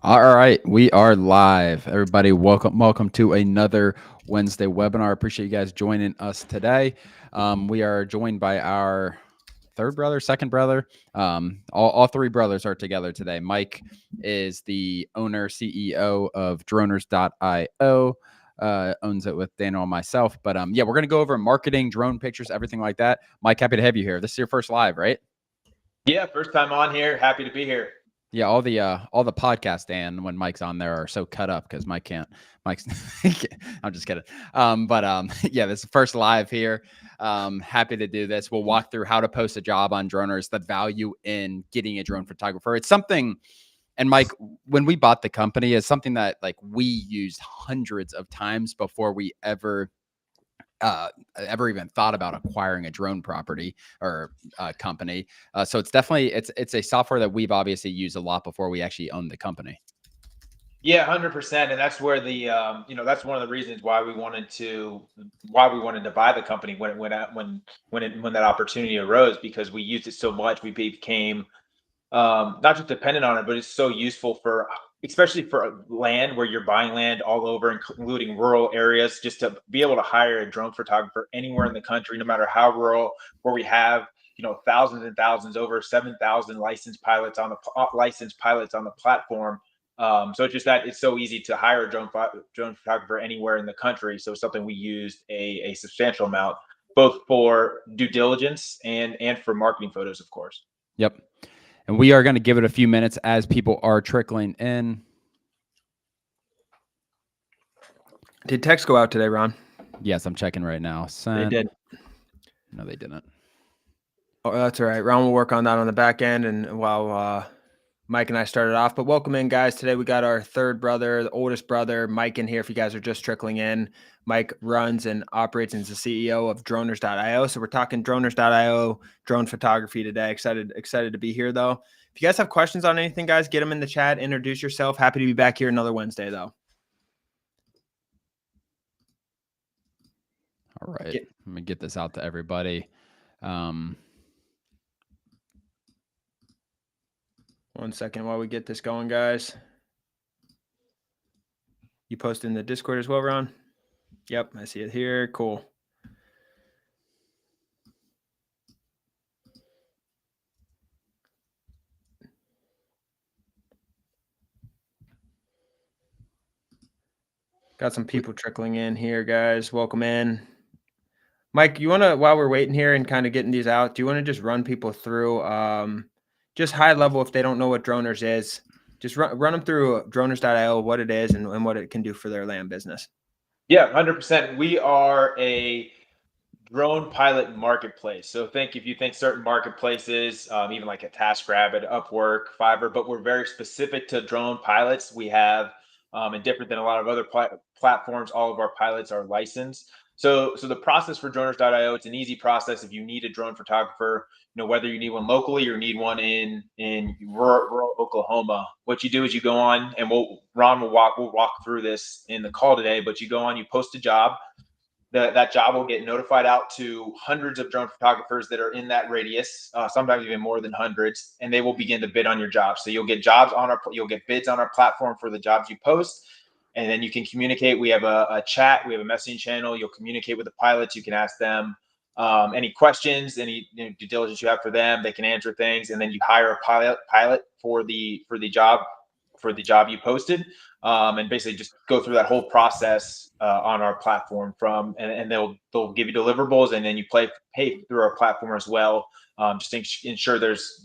All right, we are live. Everybody, welcome to another Wednesday webinar. Appreciate you guys joining us today. We are joined by our third brother, second brother. All three brothers are together today. Mike is the owner, CEO of droners.io. Owns it with Daniel and myself. But yeah, we're gonna go over marketing, drone pictures, everything like that. Mike, happy to have you here. This is your first live, right? Yeah, first time on here. Happy to be here. Yeah, all the podcast and when Mike's on there are so cut up because Mike can't. Mike's. I'm just kidding. Yeah, this is the first live here. Happy to do this. We'll walk through how to post a job on Droners, the value in getting a drone photographer. It's something. And Mike, when we bought the company, is something that like we used hundreds of times before we ever even thought about acquiring a drone property or company. So it's definitely it's a software that we've obviously used a lot before we actually owned the company. Yeah, 100%, and that's where the that's one of the reasons why we wanted to buy the company when that opportunity arose, because we used it so much. We became not just dependent on it, but it's so useful for, especially for land where you're buying land all over, including rural areas, just to be able to hire a drone photographer anywhere in the country, no matter how rural, where we have thousands and thousands, over 7,000 licensed pilots on the platform. So it's just that it's so easy to hire a drone photographer anywhere in the country. So it's something we used a substantial amount, both for due diligence and for marketing photos, of course. Yep. And we are going to give it a few minutes as people are trickling in. Did text go out today, Ron? Yes, I'm checking right now. They did. No, they didn't. Oh, that's all right. Ron will work on that on the back end, and while Mike and I started off. But welcome in, guys. Today we got our third brother, the oldest brother, Mike, in here. If you guys are just trickling in, Mike runs and operates and is the CEO of droners.io. So we're talking droners.io, drone photography today. Excited to be here, though. If you guys have questions on anything, guys, get them in the chat. Introduce yourself. Happy to be back here another Wednesday, though. All right. Let me get this out to everybody. One second while we get this going, guys. You posted in the Discord as well, Ron? Yep, I see it here. Cool. Got some people trickling in here, guys. Welcome in. Mike, you want to, while we're waiting here and kind of getting these out, do you want to just run people through just high level, if they don't know what Droners is, just run them through droners.io, what it is and what it can do for their land business? Yeah, 100%. We are a drone pilot marketplace. So if you think certain marketplaces, even like a TaskRabbit, Upwork, Fiverr, but we're very specific to drone pilots. We have, and different than a lot of other platforms, all of our pilots are licensed. So the process for droners.io, it's an easy process. If you need a drone photographer, whether you need one locally or need one in rural Oklahoma, what you do is you go on, and Ron will walk through this in the call today, but you go on, you post a job. That job will get notified out to hundreds of drone photographers that are in that radius, sometimes even more than hundreds, and they will begin to bid on your jobs. So you'll get bids on our platform for the jobs you post, and then you can communicate. We have a chat, we have a messaging channel. You'll communicate with the pilots. You can ask them any questions, any due diligence you have for them. They can answer things, and then you hire a pilot for the job you posted. And basically just go through that whole process on our platform and they'll give you deliverables, and then you pay through our platform as well. Just to ensure there's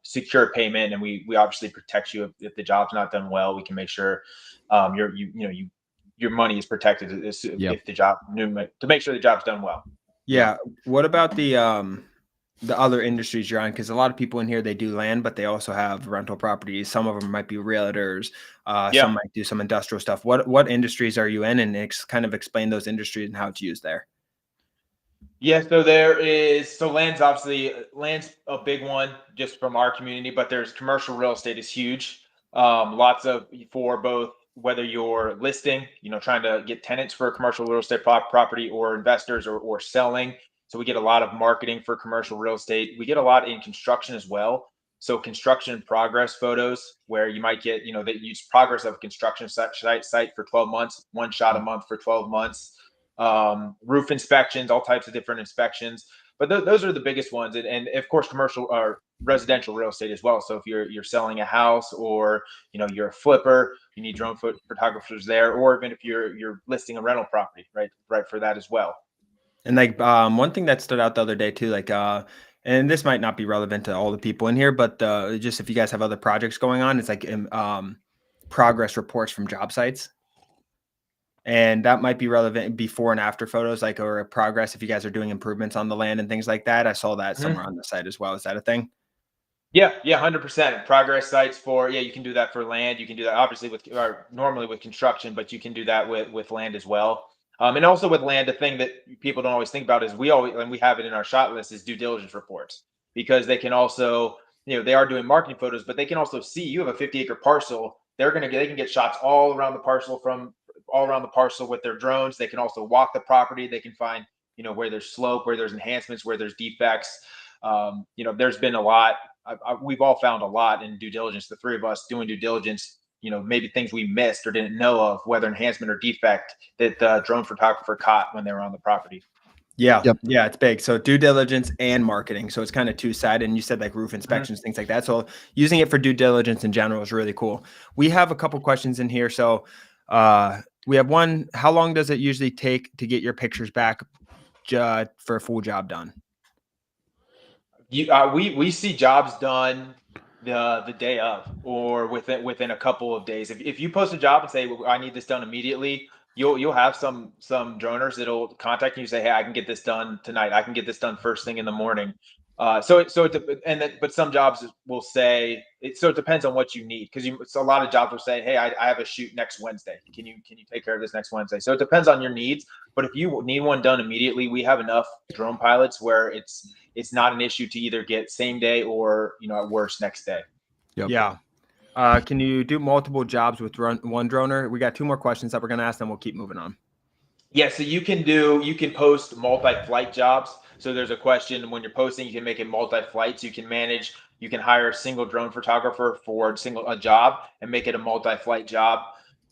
secure payment, and we obviously protect you if the job's not done well. We can make sure your money is protected if the job, to make sure the job's done well. Yeah. What about the other industries you're on? Because a lot of people in here, they do land, but they also have rental properties. Some of them might be realtors. Some might do some industrial stuff. What industries are you in? And kind of explain those industries and how it's used there. Yeah, so land's a big one just from our community, but there's commercial real estate is huge. For both, whether you're listing, trying to get tenants for a commercial real estate property, or investors, or selling. So we get a lot of marketing for commercial real estate. We get a lot in construction as well. So construction in progress photos, where you might get, they use progress of a construction site for 12 months, one shot a month for 12 months. Roof inspections, all types of different inspections. But those are the biggest ones, and of course, commercial or residential real estate as well. So if you're selling a house, or you're a flipper, you need drone photographers there, or even if you're listing a rental property, right for that as well. And like one thing that stood out the other day too, like and this might not be relevant to all the people in here, but just if you guys have other projects going on, it's like progress reports from job sites. And that might be relevant before and after photos, like, or a progress if you guys are doing improvements on the land and things like that. I saw that somewhere on the site as well. Is that a thing? Yeah, 100%. Progress sites you can do that for land. You can do that obviously normally with construction, but you can do that with land as well. And also with land, the thing that people don't always think about is we have it in our shot list is due diligence reports, because they can also, they are doing marketing photos, but they can also see you have a 50-acre parcel. They can get shots all around the parcel with their drones. They can also walk the property. They can find, where there's slope, where there's enhancements, where there's defects. There's been a lot. We've all found a lot in due diligence. The three of us doing due diligence, maybe things we missed or didn't know of, whether enhancement or defect that the drone photographer caught when they were on the property. Yeah. Yep. Yeah, it's big. So due diligence and marketing. So it's kind of two-sided. And you said like roof inspections, things like that. So using it for due diligence in general is really cool. We have a couple questions in here. So we have one. How long does it usually take to get your pictures back for a full job done? We see jobs done the day of, or within a couple of days. If you post a job and say, well, I need this done immediately, you'll have some droners that'll contact you and say, hey, I can get this done tonight. I can get this done first thing in the morning. But some jobs will say so it depends on what you need, because a lot of jobs will say, hey, I have a shoot next Wednesday. Can you take care of this next Wednesday? So it depends on your needs. But if you need one done immediately, we have enough drone pilots where it's not an issue to either get same day or at worst next day. Yep. Yeah. Can you do multiple jobs with one droner? We got two more questions that we're going to ask, then we'll keep moving on. Yeah, so you can post multi-flight jobs. So there's a question when you're posting, you can make it multi-flight. So you can hire a single drone photographer for a job and make it a multi-flight job,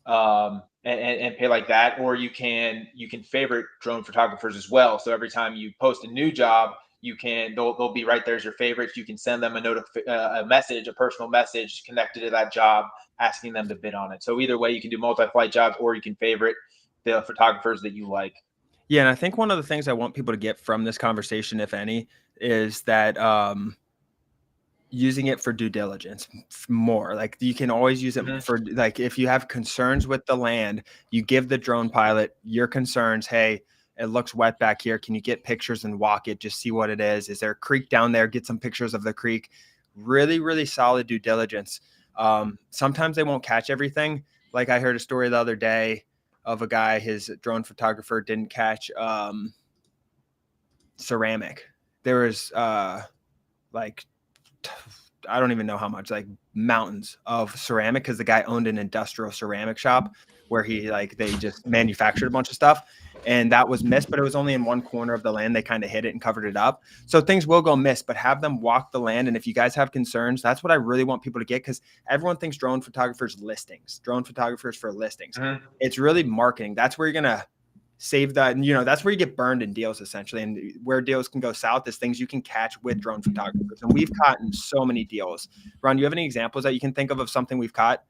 and pay like that. Or you can favorite drone photographers as well. So every time you post a new job, they'll be right there as your favorites. You can send them a personal message connected to that job, asking them to bid on it. So either way, you can do multi-flight jobs, or you can favorite the photographers that you like. Yeah. And I think one of the things I want people to get from this conversation, if any, is that using it for due diligence more. Like you can always use it for, like, if you have concerns with the land, you give the drone pilot your concerns. Hey, it looks wet back here. Can you get pictures and walk it? Just see what it is. Is there a creek down there? Get some pictures of the creek. Really, really solid due diligence. Sometimes they won't catch everything. Like I heard a story the other day of a guy, his drone photographer didn't catch ceramic. There was like, I don't even know how much, like mountains of ceramic, because the guy owned an industrial ceramic shop where they just manufactured a bunch of stuff, and that was missed, but it was only in one corner of the land. They kind of hid it and covered it up. So things will go miss, but have them walk the land. And if you guys have concerns, that's what I really want people to get, because everyone thinks drone photographers for listings. It's really marketing. That's where you're going to save that. And, that's where you get burned in deals, essentially. And where deals can go south is things you can catch with drone photographers. And we've caught in so many deals. Ron, do you have any examples that you can think of something we've caught?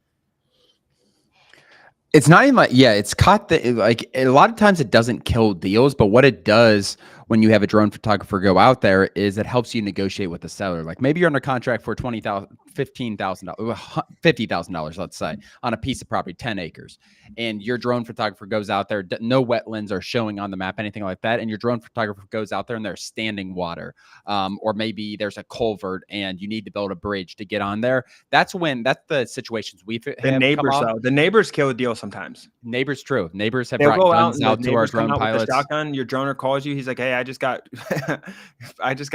It's not even it's caught a lot of times it doesn't kill deals, but what it does when you have a drone photographer go out there is it helps you negotiate with the seller. Like maybe you're under contract for $20,000, $15,000, $50,000, let's say, on a piece of property, 10 acres. And your drone photographer goes out there, no wetlands are showing on the map, anything like that. And your drone photographer goes out there and there's standing water, or maybe there's a culvert and you need to build a bridge to get on there. That's the situations we've had. The neighbors kill a deal sometimes. Neighbors, true. Neighbors have brought guns out to our drone pilots. Shotgun, your droner calls you. He's like, hey, I just got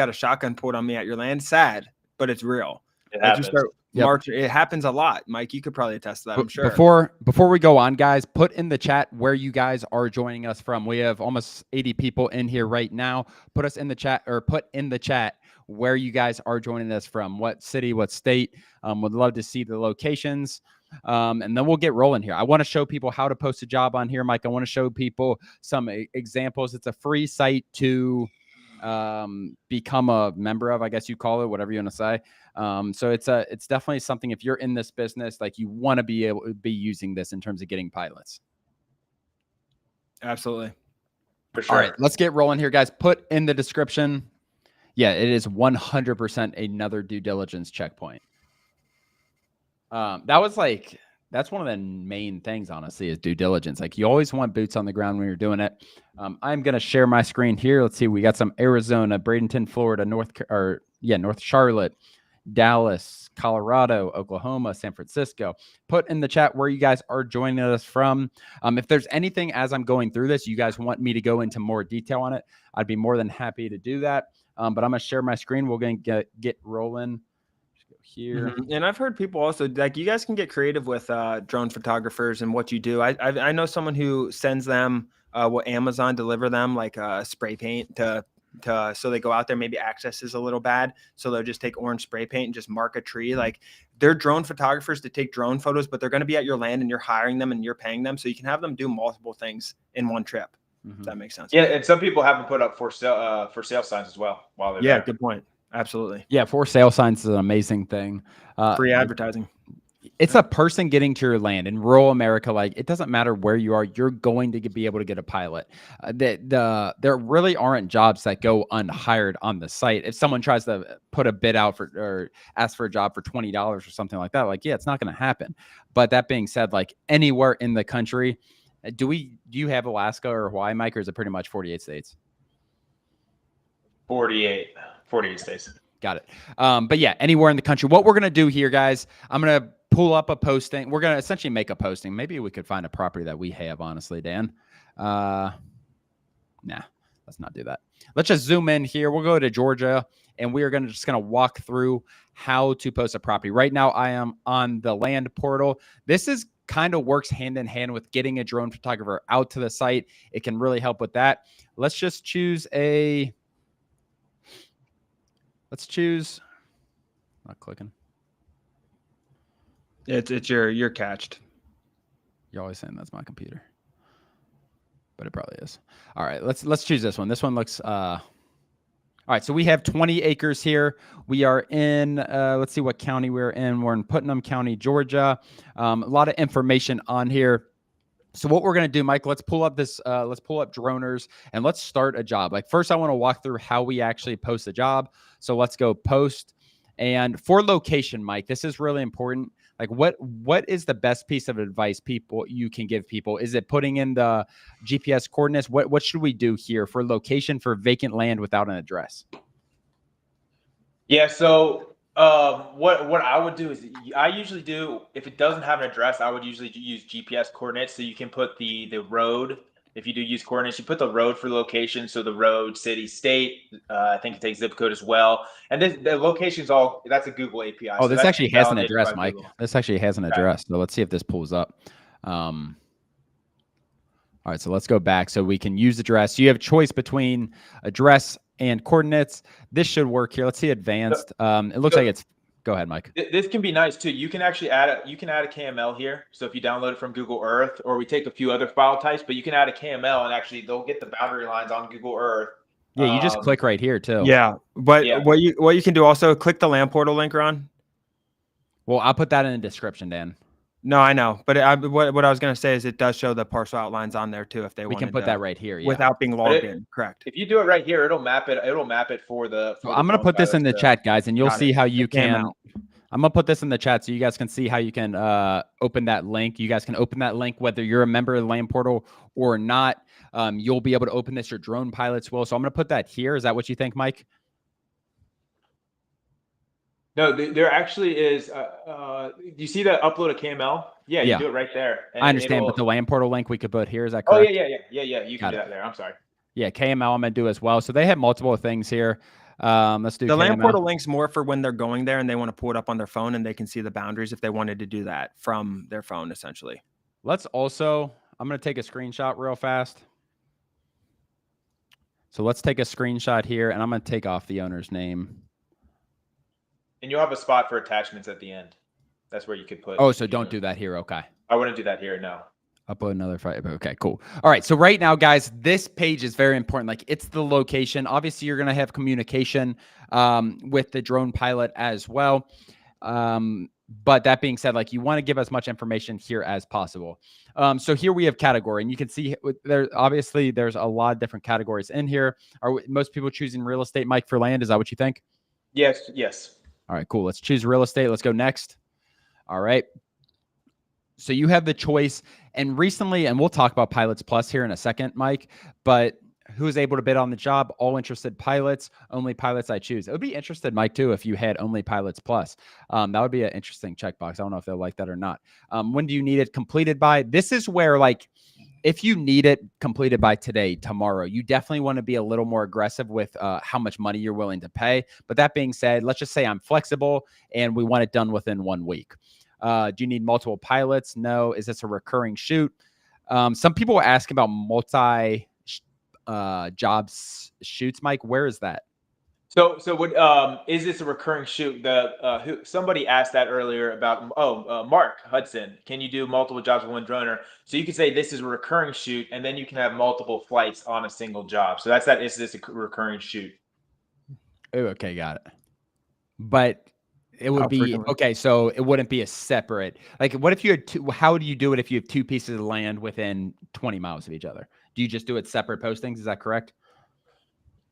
a shotgun pulled on me at your land. Sad, but it's real. It happens a lot. Mike, you could probably attest to that, I'm sure. Before we go on, guys, put in the chat where you guys are joining us from. We have almost 80 people in here right now. Put in the chat where you guys are joining us from, what city, what state. Would love to see the locations. And then we'll get rolling here. I want to show people how to post a job on here, Mike. I want to show people some examples. It's a free site to become a member of, I guess you call it, whatever you want to say. So it's definitely something, if you're in this business, like you want to be able to be using this in terms of getting pilots. Absolutely. For sure. All right, let's get rolling here, guys. Put in the description. Yeah, it is 100% another due diligence checkpoint. That's one of the main things, honestly, is due diligence. Like, you always want boots on the ground when you're doing it. I'm going to share my screen here. Let's see. We got some Arizona, Bradenton, Florida, North Charlotte, Dallas, Colorado, Oklahoma, San Francisco. Put in the chat where you guys are joining us from. If there's anything as I'm going through this, you guys want me to go into more detail on it, I'd be more than happy to do that. But I'm going to share my screen. We're going to get rolling. Here. And I've heard people also, like, you guys can get creative with drone photographers and what you do. I know someone who sends them what Amazon deliver them, like spray paint to so they go out there, maybe access is a little bad, so they'll just take orange spray paint and just mark a tree. Like, they're drone photographers to take drone photos, but they're going to be at your land and you're hiring them and you're paying them, so you can have them do multiple things in one trip. If that makes sense. Yeah, and some people have them put up for sale signs as well while they're there. Good point. Absolutely. Yeah, for sale signs is an amazing thing. Free advertising. It's a person getting to your land in rural America. Like, it doesn't matter where you are, you're going to be able to get a pilot. There really aren't jobs that go unhired on the site. If someone tries to put a bid out for or ask for a job for $20 or something like that, like, yeah, it's not going to happen. But that being said, like, anywhere in the country, do you have Alaska or Hawaii, Mike, or is it pretty much 48 states? 48 states. Got it. But yeah, anywhere in the country. What we're going to do here, guys, I'm going to pull up a posting. We're going to essentially make a posting. Maybe we could find a property that we have, honestly, Dan. Nah, let's not do that. Let's just zoom in here. We'll go to Georgia, and we are just going to walk through how to post a property. Right now, I am on the land portal. This is kind of works hand in hand with getting a drone photographer out to the site. It can really help with that. Let's just choose not clicking. It's you're catched. You're always saying that's my computer, but it probably is. All right, let's choose this one. This one looks all right. So we have 20 acres here. We are in let's see what county we're in. We're in Putnam County, Georgia. A lot of information on here. So what we're going to do, Mike, let's pull up Droners and let's start a job. Like, first I want to walk through how we actually post a job. So let's go post. And for location, Mike, this is really important. Like, what is the best piece of advice you can give people? Is it putting in the GPS coordinates? What should we do here for location for vacant land without an address? Yeah, so what I would do is, I usually do, if it doesn't have an address, I would usually use GPS coordinates. So you can put the road. If you do use coordinates, you put the road for location. So the road, city, state. I think it takes zip code as well. And the location's that's a Google API. Oh, so this actually has an address, Mike. Google. This actually has an address. So let's see if this pulls up. All right, so let's go back. So we can use address. You have choice between address and coordinates. This should work here. Let's see advanced. It looks like it's. Go ahead, Mike. This can be nice too. You can actually add a KML here. So if you download it from Google Earth, or we take a few other file types, but you can add a KML and actually they'll get the boundary lines on Google Earth. Yeah, you just click right here too. Yeah, but what you can do also, click the land portal link, Ron. Well, I'll put that in the description, Dan. No, I know, but what I was going to say is it does show the parcel outlines on there too. If they we can put that right here, without being logged in. Correct. If you do it right here, it'll map it. It'll map it for the. So I'm going to put this in the chat, guys, and you'll see how you can. I'm going to put this in the chat so you guys can see how you can open that link. You guys can open that link whether you're a member of the land portal or not. You'll be able to open this. Your drone pilots will. So I'm going to put that here. Is that what you think, Mike? No, there actually is. You see that upload a KML? Yeah, you do it right there. I understand, but the land portal link we could put here. Is that correct? Oh, yeah. You can do that there. I'm sorry. Yeah, KML I'm going to do as well. So they have multiple things here. Let's do the KML. land portal link's more for when they're going there and they want to pull it up on their phone and they can see the boundaries if they wanted to do that from their phone, essentially. Let's also, I'm going to take a screenshot real fast. So let's take a screenshot here, and I'm going to take off the owner's name. And you'll have a spot for attachments at the end. That's where you could put. Oh, so don't do that here. Okay. I wouldn't do that here. No. Upload another file. Okay, cool. All right. So right now, guys, this page is very important. Like, it's the location. Obviously, you're going to have communication with the drone pilot as well. But that being said, like, you want to give as much information here as possible. So here we have category, and you can see there, obviously there's a lot of different categories in here. Are most people choosing real estate, Mike, for land? Is that what you think? Yes. Yes. All right, cool. Let's choose real estate. Let's go next. All right. So you have the choice. And recently, and we'll talk about Pilots Plus here in a second, Mike, but who is able to bid on the job? All interested pilots, only pilots I choose. It would be interested, Mike, too, if you had only Pilots Plus. That would be an interesting checkbox. I don't know if they'll like that or not. When do you need it completed by? This is where, like, if you need it completed by today, tomorrow, you definitely want to be a little more aggressive with how much money you're willing to pay. But that being said, let's just say I'm flexible and we want it done within 1 week. Do you need multiple pilots? No. Is this a recurring shoot? Some people ask about multi jobs shoots. Mike, where is that? So what is this a recurring shoot? Somebody asked that earlier about Mark Hudson. Can you do multiple jobs with one droner? So you can say this is a recurring shoot, and then you can have multiple flights on a single job. So that's that. Is this a recurring shoot? Oh, okay, got it. But it would be okay. So it wouldn't be a separate. Like, what if you had two? How do you do it if you have two pieces of land within 20 miles of each other? Do you just do it separate postings? Is that correct?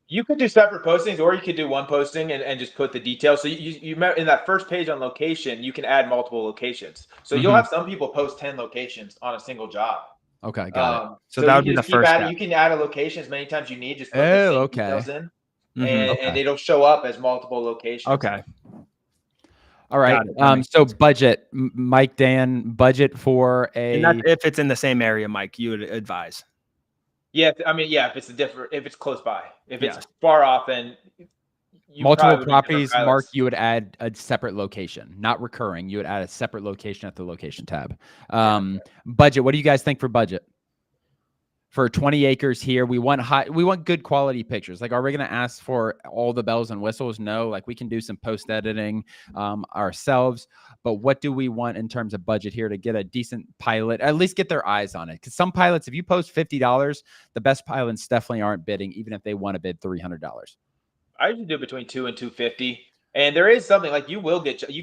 You could do separate postings, or you could do one posting and just put the details. So you in that first page on location, you can add multiple locations. So you'll have some people post 10 locations on a single job. Okay, got it. So that would be the first step. You can add a location as many times as you need. Just put the same details in, and it'll show up as multiple locations. Okay. All right. So budget, Mike, Dan, budget for a. And that's if it's in the same area, Mike, you would advise. Yeah, I mean, yeah, if it's close by, if it's far off, then multiple properties, Mark, you would add a separate location, not recurring. You would add a separate location at the location tab. Budget. What do you guys think for budget? For 20 acres here, we want good quality pictures. Like, are we going to ask for all the bells and whistles? No, like, we can do some post editing ourselves. But what do we want in terms of budget here to get a decent pilot, at least get their eyes on it? Because some pilots, if you post $50, the best pilots definitely aren't bidding, even if they want to bid $300. I usually do between $200 and $250. And there is something like you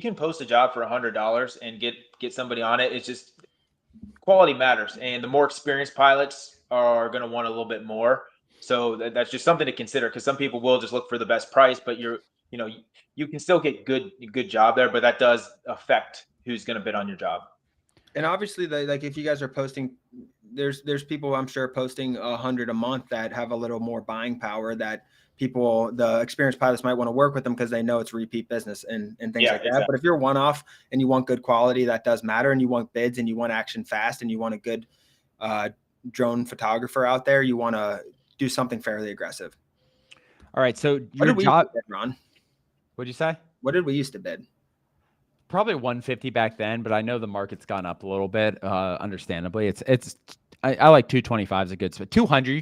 can post a job for $100 and get somebody on it. It's just quality matters, and the more experienced pilots are going to want a little bit more. So that's just something to consider, because some people will just look for the best price, but you can still get good job there, but that does affect who's going to bid on your job. And obviously, like, if you guys are posting, there's people I'm sure posting 100 a month that have a little more buying power, that the experienced pilots might want to work with them because they know it's repeat business and things like that. But if you're one off and you want good quality, that does matter. And you want bids and you want action fast and you want a good drone photographer out there, you want to do something fairly aggressive. All right. So your job, Ron? What'd you say? What did we used to bid? Probably 150 back then, but I know the market's gone up a little bit. Understandably, I like 225 is a good spot. 200, you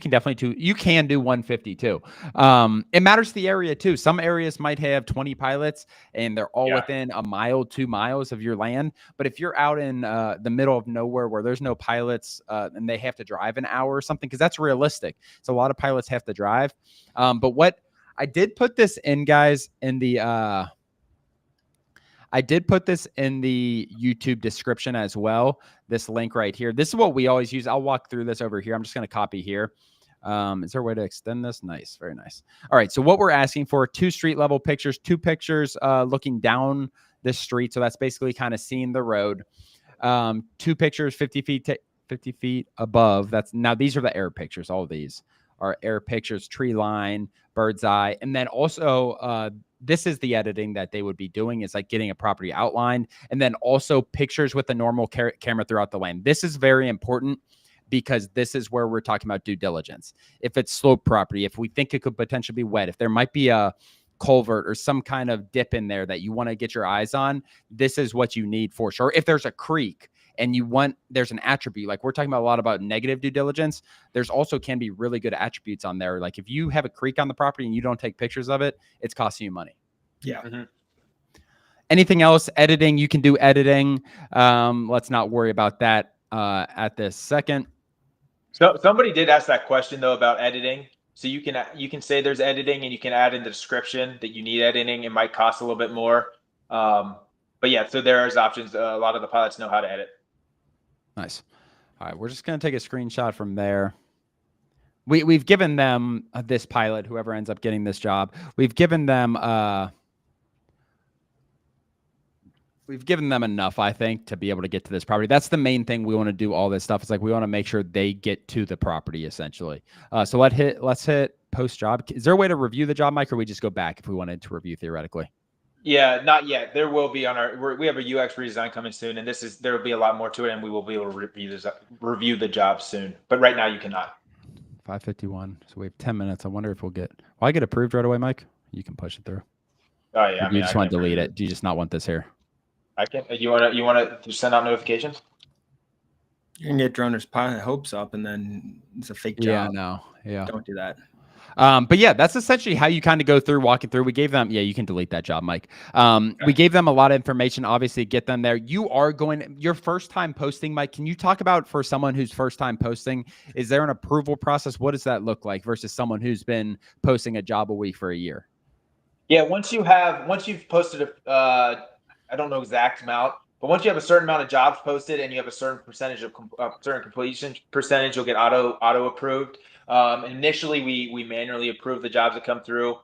can do 150 too. It matters the area too. Some areas might have 20 pilots and they're all within a mile, 2 miles of your land. But if you're out in the middle of nowhere where there's no pilots and they have to drive an hour or something, because that's realistic. So a lot of pilots have to drive. But what I did put this in, guys, in the I did put this in the YouTube description as well. This link right here. This is what we always use. I'll walk through this over here. I'm just going to copy here. Is there a way to extend this? Nice. Very nice. All right. So what we're asking for, 2 street level pictures, 2 pictures looking down the street. So that's basically kind of seeing the road. 2 pictures 50 feet above. Now these are the air pictures. All of these are air pictures, tree line, bird's eye. And then also this is the editing that they would be doing, is like getting a property outlined, and then also pictures with the normal camera throughout the land. This is very important because this is where we're talking about due diligence. If it's slope property, if we think it could potentially be wet, if there might be a culvert or some kind of dip in there that you want to get your eyes on, this is what you need for sure. If there's a creek and there's an attribute, like we're talking about a lot about negative due diligence, there's also can be really good attributes on there. Like if you have a creek on the property and you don't take pictures of it, it's costing you money. Yeah. Anything else? Editing, you can do editing. Let's not worry about that at this second. So somebody did ask that question though about editing. So you can say there's editing, and you can add in the description that you need editing. It might cost a little bit more, but yeah. So there's options. A lot of the pilots know how to edit. Nice. All right, we're just gonna take a screenshot from there. We've given them this pilot, whoever ends up getting this job. We've given them enough, I think, to be able to get to this property. That's the main thing. We want to do all this stuff. It's like we want to make sure they get to the property, essentially. So let's hit post job. Is there a way to review the job, Mike, or we just go back if we wanted to review theoretically? Yeah, not yet. There will be we have a UX redesign coming soon, and there will be a lot more to it, and we will be able to review the job soon. But right now you cannot. 5:51. So we have 10 minutes. I wonder if will I get approved right away, Mike? You can push it through. Oh yeah. You just want to delete it. Do you just not want this here? I can. You want to send out notifications? You can get Droner's hopes up, and then it's a fake job. Yeah, no. Yeah. Don't do that. But yeah, that's essentially how you kind of go through walking through. We gave them, you can delete that job, Mike. We gave them a lot of information, obviously get them there. Your first time posting, Mike, can you talk about for someone who's first time posting, is there an approval process? What does that look like versus someone who's been posting a job a week for a year? Yeah. Once you've posted I don't know exact amount, but once you have a certain amount of jobs posted and you have a certain percentage of certain completion percentage, you'll get auto approved. Initially, we manually approve the jobs that come through,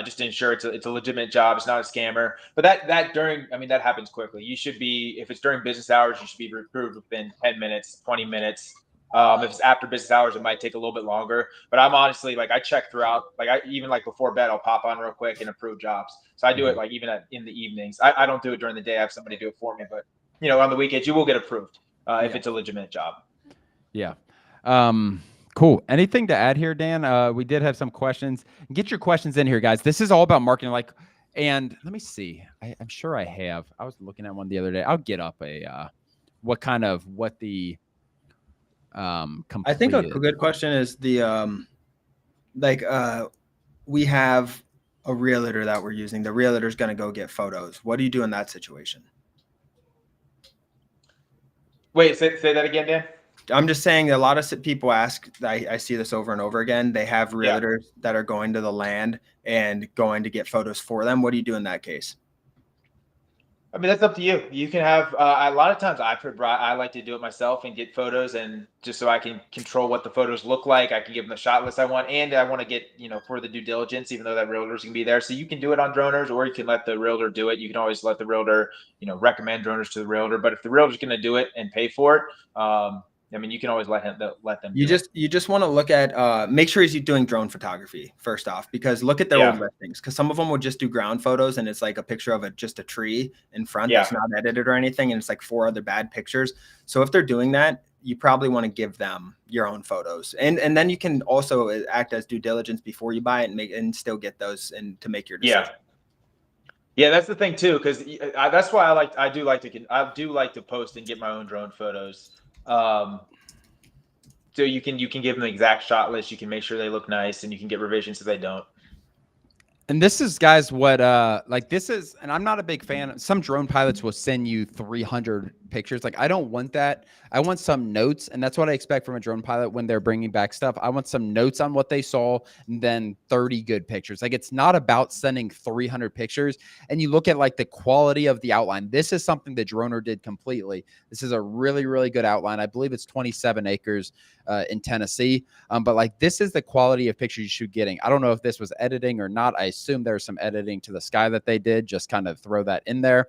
just to ensure it's a legitimate job. It's not a scammer. But that happens quickly. If it's during business hours, you should be approved within 10 minutes, 20 minutes. If it's after business hours, it might take a little bit longer. But I'm honestly I check throughout. Even before bed, I'll pop on real quick and approve jobs. So I do it even in the evenings. I don't do it during the day. I have somebody do it for me. But on the weekends, you will get approved if it's a legitimate job. Yeah. Cool. Anything to add here, Dan? We did have some questions. Get your questions in here, guys. This is all about marketing. And let me see. I'm sure I have. I was looking at one the other day. I'll get up what the I think a good question is the we have a realtor that we're using. The realtor's going to go get photos. What do you do in that situation? Wait, say that again, Dan. I'm just saying a lot of people ask, I see this over and over again. They have realtors that are going to the land and going to get photos for them. What do you do in that case? I mean, that's up to you. You can have a lot of times I like to do it myself and get photos, and just so I can control what the photos look like. I can give them the shot list I want, and I want to get for the due diligence, even though that realtor's gonna be there. So you can do it on droners, or you can let the realtor do it. You can always let the realtor recommend droners to the realtor. But if the realtor's gonna do it and pay for it, you can always let them. You just want to look at make sure he's doing drone photography first off, because look at their old listings, because some of them will just do ground photos and it's like a picture of just a tree in front that's not edited or anything, and it's like 4 other bad pictures. So if they're doing that, you probably want to give them your own photos, and then you can also act as due diligence before you buy it and still get those and to make your decision. Yeah, that's the thing too, because that's why I do like to post and get my own drone photos. So you can give them the exact shot list. You can make sure they look nice, and you can get revisions if they don't. And this is, guys, what this is, and I'm not a big fan. Some drone pilots will send you 300 pictures. I don't want that. I want some notes, and that's what I expect from a drone pilot when they're bringing back stuff. I want some notes on what they saw, and then 30 good pictures. It's not about sending 300 pictures. And you look at the quality of the outline. This is something the droner did completely. This is a really, really good outline. I believe it's 27 acres in Tennessee. But this is the quality of pictures you should be getting. I don't know if this was editing or not. I assume there's some editing to the sky that they did. Just kind of throw that in there.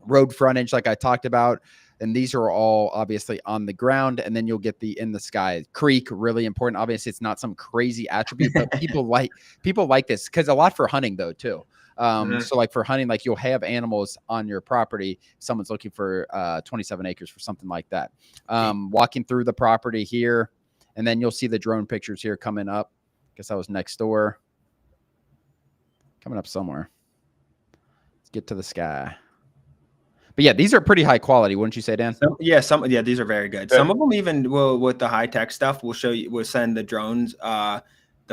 Road frontage, like I talked about. And these are all obviously on the ground, and then you'll get the in the sky. Creek, really important. Obviously, it's not some crazy attribute, but people like this because a lot for hunting though too. So for hunting, you'll have animals on your property. Someone's looking for 27 acres for something like that. Walking through the property here, and then you'll see the drone pictures here coming up. Guess that was next door. Coming up somewhere. Let's get to the sky. But yeah, these are pretty high quality, wouldn't you say, Dan? These are very good. Some of them even will, with the high tech stuff, we'll send the drones the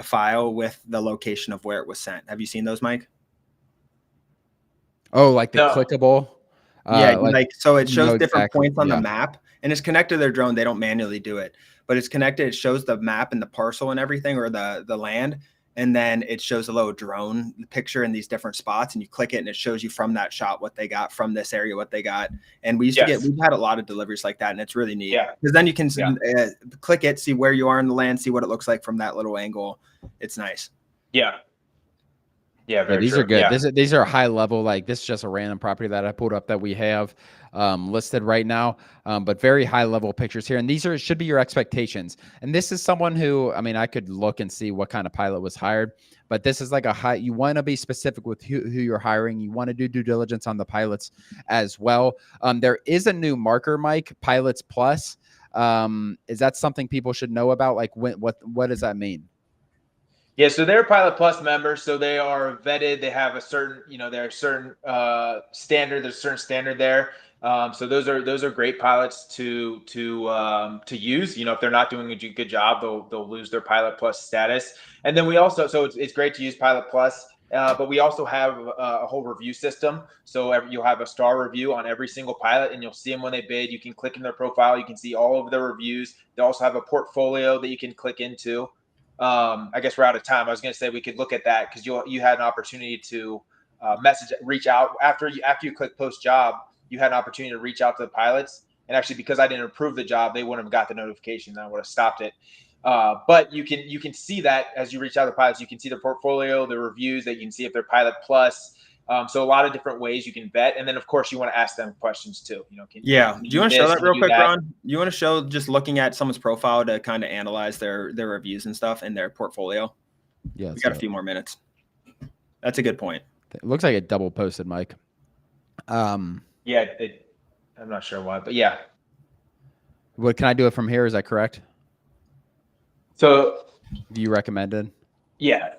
file with the location of where it was sent. Have you seen those, Mike? Oh, like the No. clickable. Yeah, Like so it you shows know different exactly. points on the Yeah. map, and it's connected to their drone. They don't manually do it, but it's connected. It shows the map and the parcel and everything, or the land, and then it shows a little drone picture in these different spots, and you click it, and it shows you from that shot what they got from this area, what they got. And we've had a lot of deliveries like that, and it's really neat because then you can click it, see where you are in the land, see what it looks like from that little angle. It's nice. Yeah. Yeah, very these true. are good. Yeah. These are high level. Like this is just a random property that I pulled up that we have listed right now, but very high level pictures here. And these should be your expectations. And this is someone who, I mean, I could look and see what kind of pilot was hired, but this is like a high. You want to be specific with who you're hiring. You want to do due diligence on the pilots as well. There is a new marker, Mike, Pilots Plus. Is that something people should know about? Like, what does that mean? Yeah, so they're Pilot Plus members, so they are vetted. They have a certain, there's a certain standard. There's a certain standard there. So those are great pilots to use. If they're not doing a good job, they'll lose their Pilot Plus status. And then we also, so it's great to use Pilot Plus, but we also have a whole review system. So you'll have a star review on every single pilot, and you'll see them when they bid. You can click in their profile. You can see all of their reviews. They also have a portfolio that you can click into. I guess we're out of time. I was going to say we could look at that because you had an opportunity to reach out after you click post job. You had an opportunity to reach out to the pilots, and actually because I didn't approve the job, they wouldn't have got the notification. Then I would have stopped it. But you can see that as you reach out to the pilots, you can see the portfolio, the reviews. That you can see if they're Pilot Plus. So a lot of different ways you can vet, and then of course you want to ask them questions too. Do you want to show that real quick, Ron? You want to show just looking at someone's profile to kind of analyze their reviews and stuff in their portfolio? Yeah, we got a few more minutes. That's a good point. It looks like it double posted, Mike. I'm not sure why, but yeah. What can I do it from here? Is that correct? So, do you recommend it? Yeah.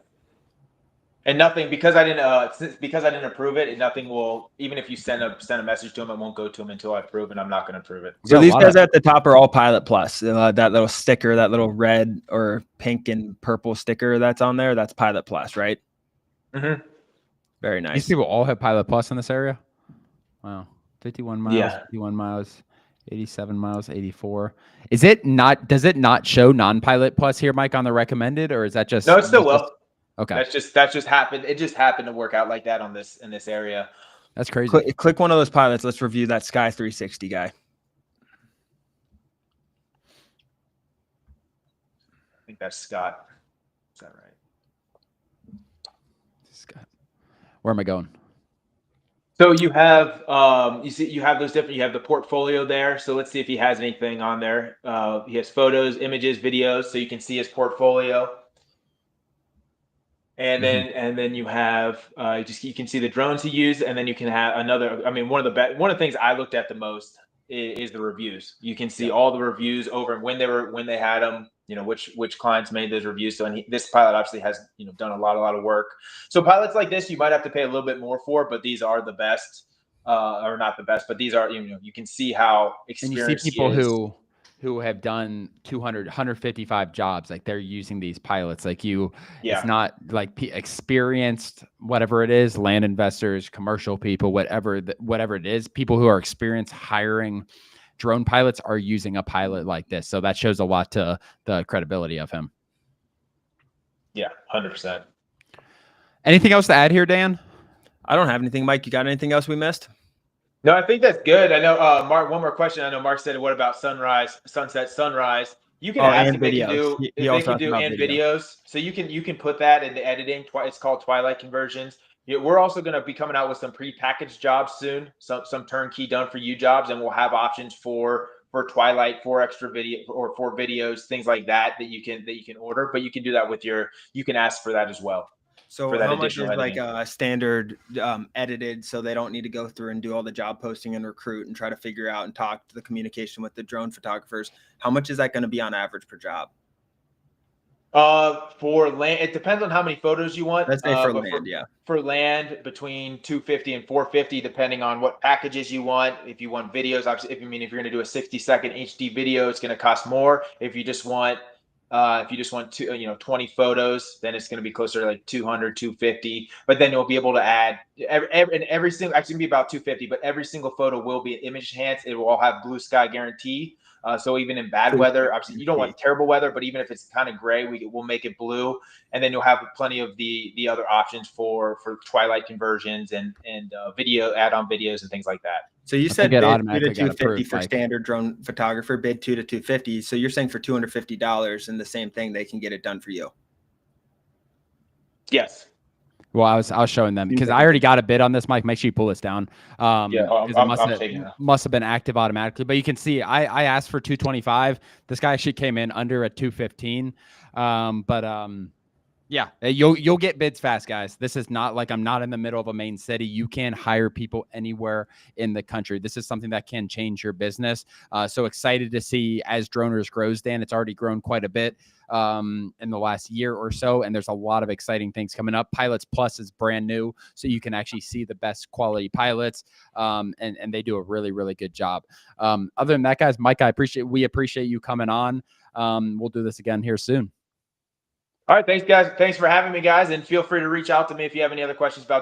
And nothing because I didn't approve it. And nothing will, even if you send a message to them, it won't go to them until I approve, and I'm not going to approve it. So these guys at the top are all Pilot Plus. That little sticker, that little red or pink and purple sticker that's on there, that's Pilot Plus, right? Mm-hmm. Very nice. These people all have Pilot Plus in this area. Wow, 51 miles, yeah. 51 miles, 87 miles, 84. Is it not? Does it not show non-Pilot Plus here, Mike, on the recommended, or is that just? No, it still will. Okay. That just happened. It just happened to work out like that in this area. That's crazy. Click one of those pilots. Let's review that Sky 360 guy. I think that's Scott. Is that right? Scott. Where am I going? So you have you have those different. You have the portfolio there. So let's see if he has anything on there. He has photos, images, videos, so you can see his portfolio. And then you have you can see the drones he used, and then you can have another. I mean, one of the things I looked at the most is the reviews. You can see all the reviews over when they had them. Which clients made those reviews. So this pilot obviously has done a lot of work. So pilots like this you might have to pay a little bit more for, but these are the best, or not the best, but these are you can see how experienced. And you see people who have done 200, 155 jobs, like they're using these pilots. Like it's not like experienced, whatever it is, land investors, commercial people, whatever it is, people who are experienced hiring drone pilots are using a pilot like this. So that shows a lot to the credibility of him. Yeah, 100%. Anything else to add here, Dan? I don't have anything. Mike, you got anything else we missed? No, I think that's good. I know, Mark, one more question. I know Mark said, what about sunset, sunrise? You can ask if they can do videos. So you can put that into editing. It's called Twilight conversions. We're also going to be coming out with some pre-packaged jobs soon, some turnkey done for you jobs, and we'll have options for Twilight, for extra video or for videos, things like that you can order. But you can do that you can ask for that as well. So how much is like a standard edited, so they don't need to go through and do all the job posting and recruit and try to figure out and talk to the communication with the drone photographers? How much is that going to be on average per job? For land, it depends on how many photos you want. Let's say for land, For land, between 250 and 450, depending on what packages you want. If you want videos, obviously, if you're going to do a 60-second HD video, it's going to cost more. If you just want If you just want 20 photos, then it's going to be closer to like 200, 250. But then you'll be able to add every single, actually be about 250, but every single photo will be image enhanced. It will all have blue sky guarantee. So even in bad weather, obviously you don't want terrible weather, but even if it's kind of gray, we'll make it blue. And then you'll have plenty of the other options for twilight conversions and video add-on videos and things like that. So you said it bid 2 automatically to got 250 approved, for Mike. standard drone photographer, bid 2 to 250. So you're saying for $250 and the same thing, they can get it done for you. Yes. Well, I was showing them because I already got a bid on this, Mike. Make sure you pull this down. Yeah, it must have been active automatically. But you can see I asked for 225. This guy actually came in under at 215. Yeah, you'll get bids fast, guys. This is not like I'm not in the middle of a main city. You can hire people anywhere in the country. This is something that can change your business. So excited to see as Droners grows, Dan. It's already grown quite a bit in the last year or so, and there's a lot of exciting things coming up. Pilots Plus is brand new, so you can actually see the best quality pilots, and they do a really, really good job. Other than that, guys, Mike, we appreciate you coming on. We'll do this again here soon. All right. Thanks, guys. Thanks for having me, guys. And feel free to reach out to me if you have any other questions about